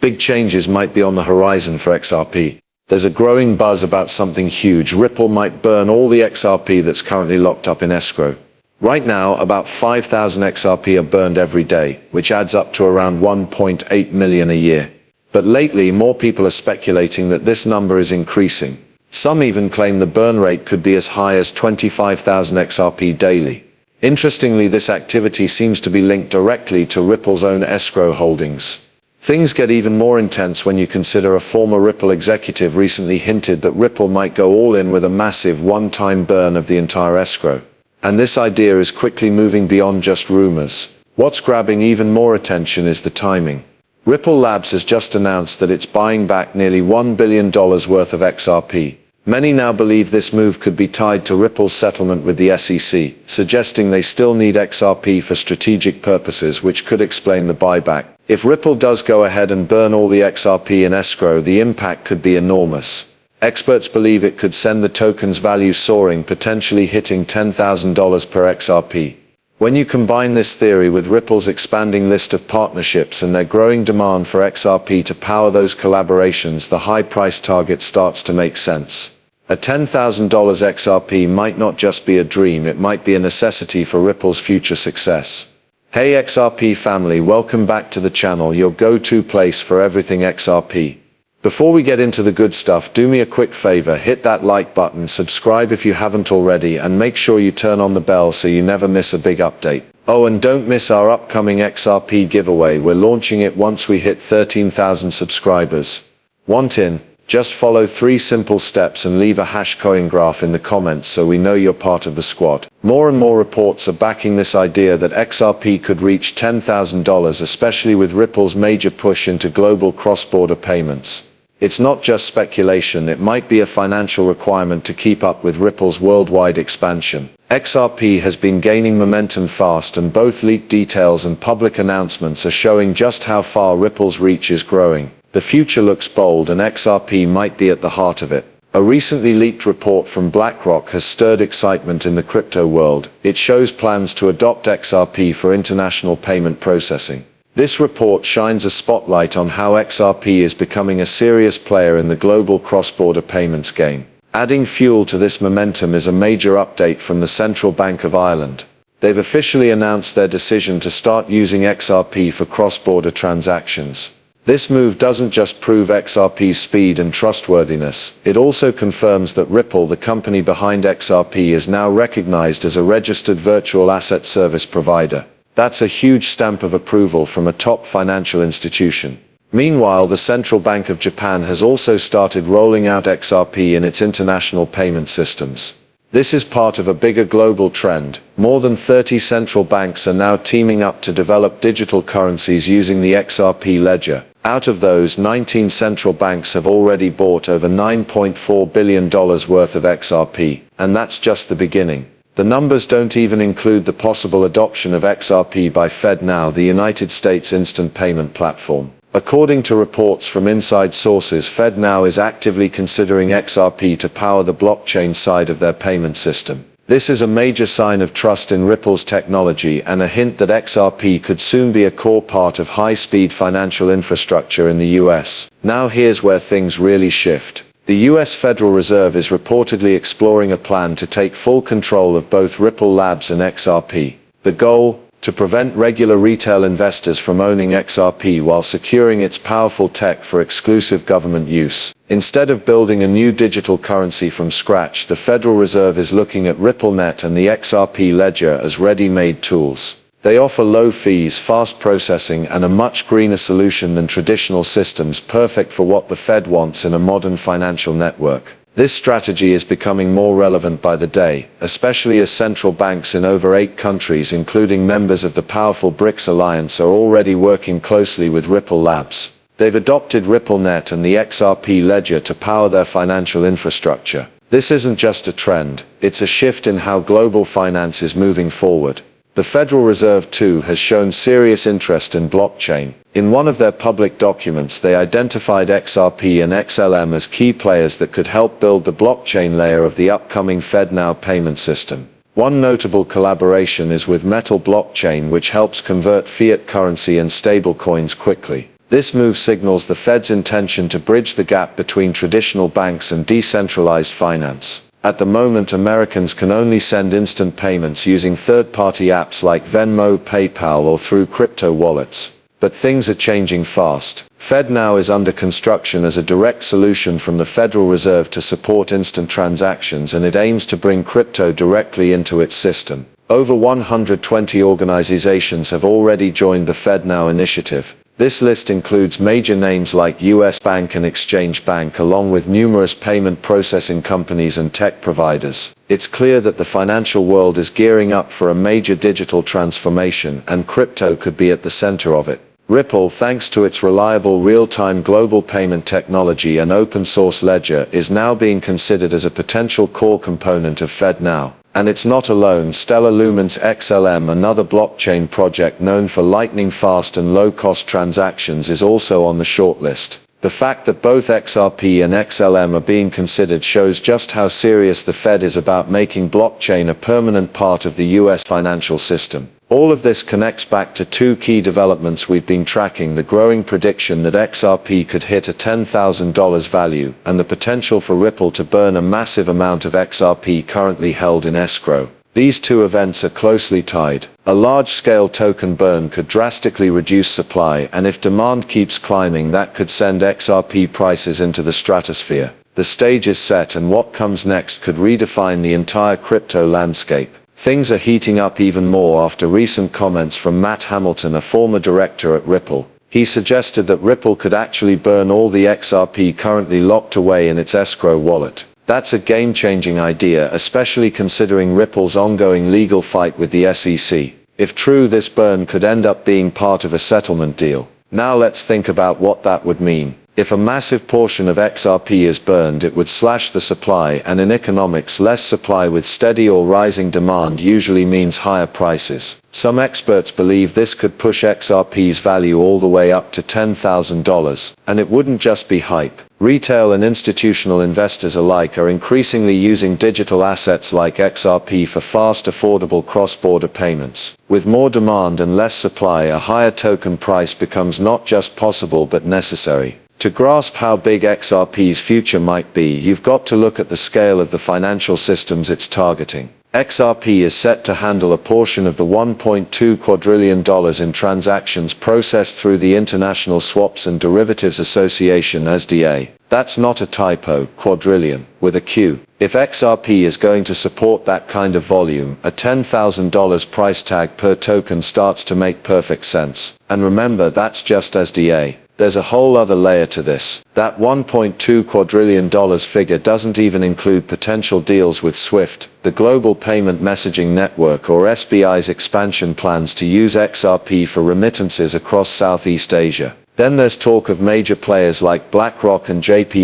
Big changes might be on the horizon for XRP. There's a growing buzz about something huge. Ripple might burn all the XRP that's currently locked up in escrow. Right now, about 5,000 XRP are burned every day, which adds up to around 1.8 million a year. But lately, more people are speculating that this number is increasing. Some even claim the burn rate could be as high as 25,000 XRP daily. Interestingly, this activity seems to be linked directly to Ripple's own escrow holdings. Things get even more intense when you consider a former Ripple executive recently hinted that Ripple might go all in with a massive one-time burn of the entire escrow. And this idea is quickly moving beyond just rumors. What's grabbing even more attention is the timing. Ripple Labs has just announced that it's buying back nearly $1 billion worth of XRP. Many now believe this move could be tied to Ripple's settlement with the SEC, suggesting they still need XRP for strategic purposes, which could explain the buyback. If Ripple does go ahead and burn all the XRP in escrow, the impact could be enormous. Experts believe it could send the token's value soaring, potentially hitting $10,000 per XRP. When you combine this theory with Ripple's expanding list of partnerships and their growing demand for XRP to power those collaborations, the high price target starts to make sense. A $10,000 XRP might not just be a dream, it might be a necessity for Ripple's future success. Hey XRP family, welcome back to the channel, your go-to place for everything XRP. Before we get into the good stuff, do me a quick favor, hit that like button, subscribe if you haven't already, and make sure you turn on the bell so you never miss a big update. Oh, and don't miss our upcoming XRP giveaway. We're launching it once we hit 13,000 subscribers. Want in? Just follow 3 simple steps and leave a #coin graph in the comments so we know you're part of the squad. More and more reports are backing this idea that XRP could reach $10,000, especially with Ripple's major push into global cross-border payments. It's not just speculation, it might be a financial requirement to keep up with Ripple's worldwide expansion. XRP has been gaining momentum fast, and both leaked details and public announcements are showing just how far Ripple's reach is growing. The future looks bold, and XRP might be at the heart of it. A recently leaked report from BlackRock has stirred excitement in the crypto world. It shows plans to adopt XRP for international payment processing. This report shines a spotlight on how XRP is becoming a serious player in the global cross-border payments game. Adding fuel to this momentum is a major update from the Central Bank of Ireland. They've officially announced their decision to start using XRP for cross-border transactions. This move doesn't just prove XRP's speed and trustworthiness, it also confirms that Ripple, the company behind XRP, is now recognized as a registered virtual asset service provider. That's a huge stamp of approval from a top financial institution. Meanwhile, the Central Bank of Japan has also started rolling out XRP in its international payment systems. This is part of a bigger global trend. More than 30 central banks are now teaming up to develop digital currencies using the XRP ledger. Out of those, 19 central banks have already bought over $9.4 billion worth of XRP, and that's just the beginning. The numbers don't even include the possible adoption of XRP by FedNow, the United States instant payment platform. According to reports from inside sources, FedNow is actively considering XRP to power the blockchain side of their payment system. This is a major sign of trust in Ripple's technology and a hint that XRP could soon be a core part of high-speed financial infrastructure in the US. Now here's where things really shift. The US Federal Reserve is reportedly exploring a plan to take full control of both Ripple Labs and XRP. The goal? To prevent regular retail investors from owning XRP while securing its powerful tech for exclusive government use. Instead of building a new digital currency from scratch, the Federal Reserve is looking at RippleNet and the XRP ledger as ready-made tools. They offer low fees, fast processing, and a much greener solution than traditional systems, perfect for what the Fed wants in a modern financial network. This strategy is becoming more relevant by the day, especially as central banks in over 8 countries, including members of the powerful BRICS alliance, are already working closely with Ripple Labs. They've adopted RippleNet and the XRP ledger to power their financial infrastructure. This isn't just a trend, it's a shift in how global finance is moving forward. The Federal Reserve too has shown serious interest in blockchain. In one of their public documents, they identified XRP and XLM as key players that could help build the blockchain layer of the upcoming FedNow payment system. One notable collaboration is with Metal Blockchain, which helps convert fiat currency and stablecoins quickly. This move signals the Fed's intention to bridge the gap between traditional banks and decentralized finance. At the moment, Americans can only send instant payments using third-party apps like Venmo, PayPal, or through crypto wallets. But things are changing fast. FedNow is under construction as a direct solution from the Federal Reserve to support instant transactions, and it aims to bring crypto directly into its system. Over 120 organizations have already joined the FedNow initiative. This list includes major names like US Bank and Exchange Bank, along with numerous payment processing companies and tech providers. It's clear that the financial world is gearing up for a major digital transformation, and crypto could be at the center of it. Ripple, thanks to its reliable real-time global payment technology and open-source ledger, is now being considered as a potential core component of FedNow. And it's not alone. Stellar Lumens XLM, another blockchain project known for lightning-fast and low-cost transactions, is also on the shortlist. The fact that both XRP and XLM are being considered shows just how serious the Fed is about making blockchain a permanent part of the US financial system. All of this connects back to two key developments we've been tracking: the growing prediction that XRP could hit a $10,000 value, and the potential for Ripple to burn a massive amount of XRP currently held in escrow. These two events are closely tied. A large-scale token burn could drastically reduce supply, and if demand keeps climbing, that could send XRP prices into the stratosphere. The stage is set, and what comes next could redefine the entire crypto landscape. Things are heating up even more after recent comments from Matt Hamilton, a former director at Ripple. He suggested that Ripple could actually burn all the XRP currently locked away in its escrow wallet. That's a game-changing idea, especially considering Ripple's ongoing legal fight with the SEC. If true, this burn could end up being part of a settlement deal. Now let's think about what that would mean. If a massive portion of XRP is burned, it would slash the supply, and in economics, less supply with steady or rising demand usually means higher prices. Some experts believe this could push XRP's value all the way up to $10,000, and it wouldn't just be hype. Retail and institutional investors alike are increasingly using digital assets like XRP for fast, affordable cross-border payments. With more demand and less supply, a higher token price becomes not just possible but necessary. To grasp how big XRP's future might be, you've got to look at the scale of the financial systems it's targeting. XRP is set to handle a portion of the $1.2 quadrillion in transactions processed through the International Swaps and Derivatives Association (SDA). That's not a typo, quadrillion, with a Q. If XRP is going to support that kind of volume, a $10,000 price tag per token starts to make perfect sense. And remember, that's just SDA. There's a whole other layer to this. That $1.2 quadrillion figure doesn't even include potential deals with SWIFT, the Global Payment Messaging Network, or SBI's expansion plans to use XRP for remittances across Southeast Asia. Then there's talk of major players like BlackRock and JP